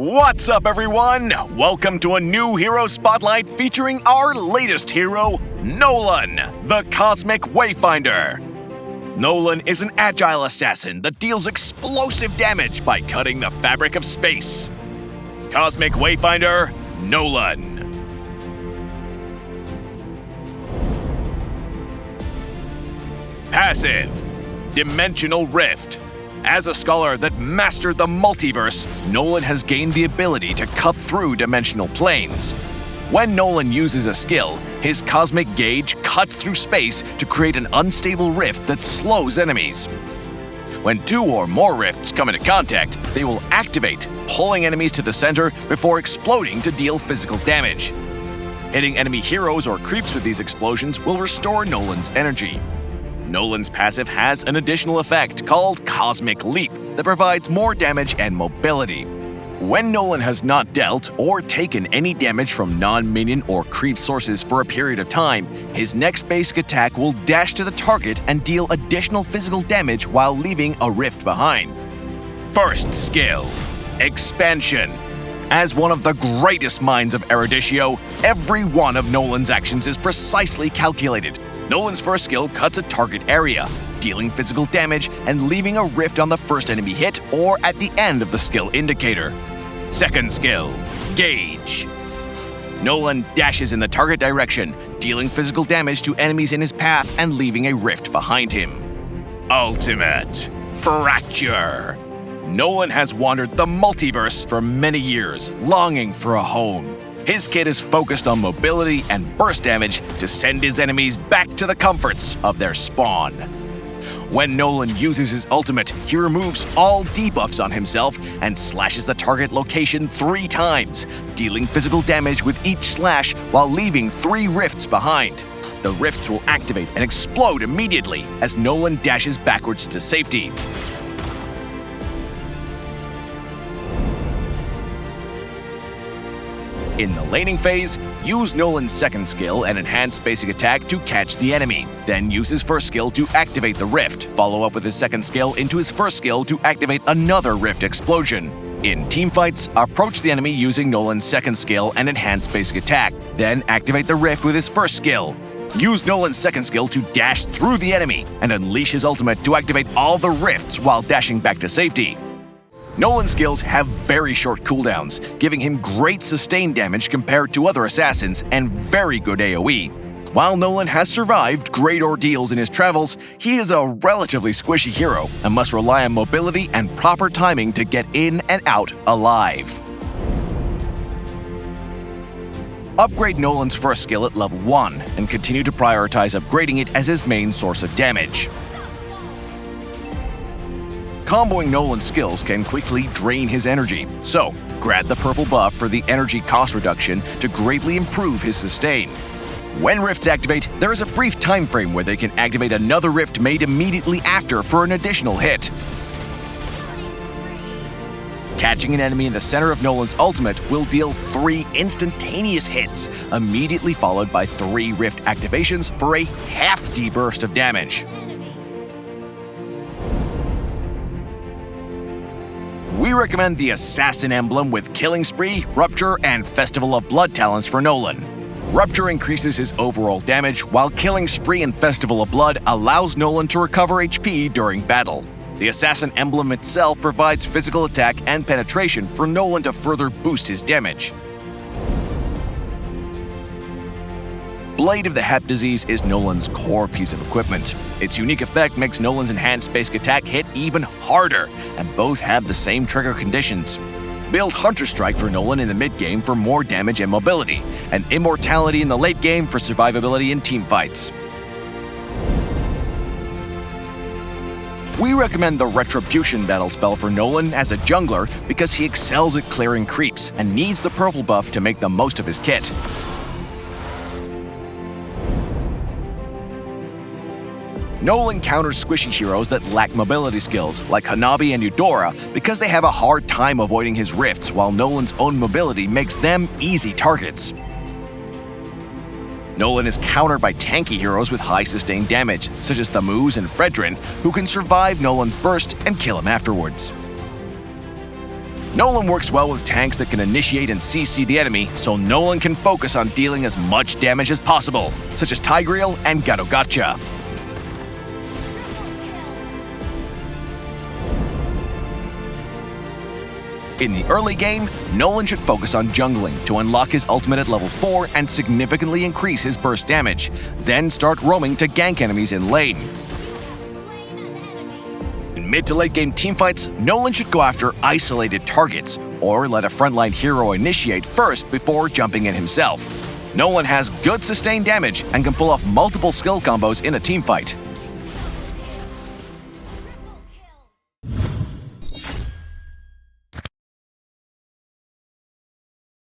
What's up, everyone? Welcome to a new Hero Spotlight featuring our latest hero, Nolan, the Cosmic Wayfinder. Nolan is an agile assassin that deals explosive damage by cutting the fabric of space. Cosmic Wayfinder, Nolan. Passive, Dimensional Rift. As a scholar that mastered the multiverse, Nolan has gained the ability to cut through dimensional planes. When Nolan uses a skill, his cosmic gauge cuts through space to create an unstable rift that slows enemies. When two or more rifts come into contact, they will activate, pulling enemies to the center before exploding to deal physical damage. Hitting enemy heroes or creeps with these explosions will restore Nolan's energy. Nolan's passive has an additional effect called Cosmic Leap that provides more damage and mobility. When Nolan has not dealt or taken any damage from non-minion or creep sources for a period of time, his next basic attack will dash to the target and deal additional physical damage while leaving a rift behind. First skill, Expansion. As one of the greatest minds of Eruditio, every one of Nolan's actions is precisely calculated. Nolan's first skill cuts a target area, dealing physical damage and leaving a rift on the first enemy hit or at the end of the skill indicator. Second skill, Gauge. Nolan dashes in the target direction, dealing physical damage to enemies in his path and leaving a rift behind him. Ultimate, Fracture. Nolan has wandered the multiverse for many years, longing for a home. His kit is focused on mobility and burst damage to send his enemies back to the comforts of their spawn. When Nolan uses his ultimate, he removes all debuffs on himself and slashes the target location 3 times, dealing physical damage with each slash while leaving 3 rifts behind. The rifts will activate and explode immediately as Nolan dashes backwards to safety. In the laning phase, use Nolan's second skill and enhanced basic attack to catch the enemy. Then use his first skill to activate the rift. Follow up with his second skill into his first skill to activate another rift explosion. In teamfights, approach the enemy using Nolan's second skill and enhanced basic attack. Then activate the rift with his first skill. Use Nolan's second skill to dash through the enemy and unleash his ultimate to activate all the rifts while dashing back to safety. Nolan's skills have very short cooldowns, giving him great sustained damage compared to other assassins and very good AoE. While Nolan has survived great ordeals in his travels, he is a relatively squishy hero and must rely on mobility and proper timing to get in and out alive. Upgrade Nolan's first skill at level 1 and continue to prioritize upgrading it as his main source of damage. Comboing Nolan's skills can quickly drain his energy, so grab the purple buff for the energy cost reduction to greatly improve his sustain. When rifts activate, there is a brief time frame where they can activate another rift made immediately after for an additional hit. Catching an enemy in the center of Nolan's ultimate will deal 3 instantaneous hits, immediately followed by 3 rift activations for a hefty burst of damage. We recommend the Assassin emblem with Killing Spree, Rupture, and Festival of Blood talents for Nolan. Rupture increases his overall damage, while Killing Spree and Festival of Blood allows Nolan to recover HP during battle. The Assassin emblem itself provides physical attack and penetration for Nolan to further boost his damage. Blade of the Hep Disease is Nolan's core piece of equipment. Its unique effect makes Nolan's enhanced basic attack hit even harder, and both have the same trigger conditions. Build Hunter Strike for Nolan in the mid-game for more damage and mobility, and Immortality in the late game for survivability in teamfights. We recommend the Retribution battle spell for Nolan as a jungler because he excels at clearing creeps and needs the purple buff to make the most of his kit. Nolan counters squishy heroes that lack mobility skills, like Hanabi and Eudora, because they have a hard time avoiding his rifts, while Nolan's own mobility makes them easy targets. Nolan is countered by tanky heroes with high sustained damage, such as Thamuz and Fredrin, who can survive Nolan's burst and kill him afterwards. Nolan works well with tanks that can initiate and CC the enemy, so Nolan can focus on dealing as much damage as possible, such as Tigreal and Gotcha. In the early game, Nolan should focus on jungling to unlock his ultimate at level 4 and significantly increase his burst damage, then start roaming to gank enemies in lane. In mid to late game teamfights, Nolan should go after isolated targets, or let a frontline hero initiate first before jumping in himself. Nolan has good sustained damage and can pull off multiple skill combos in a teamfight.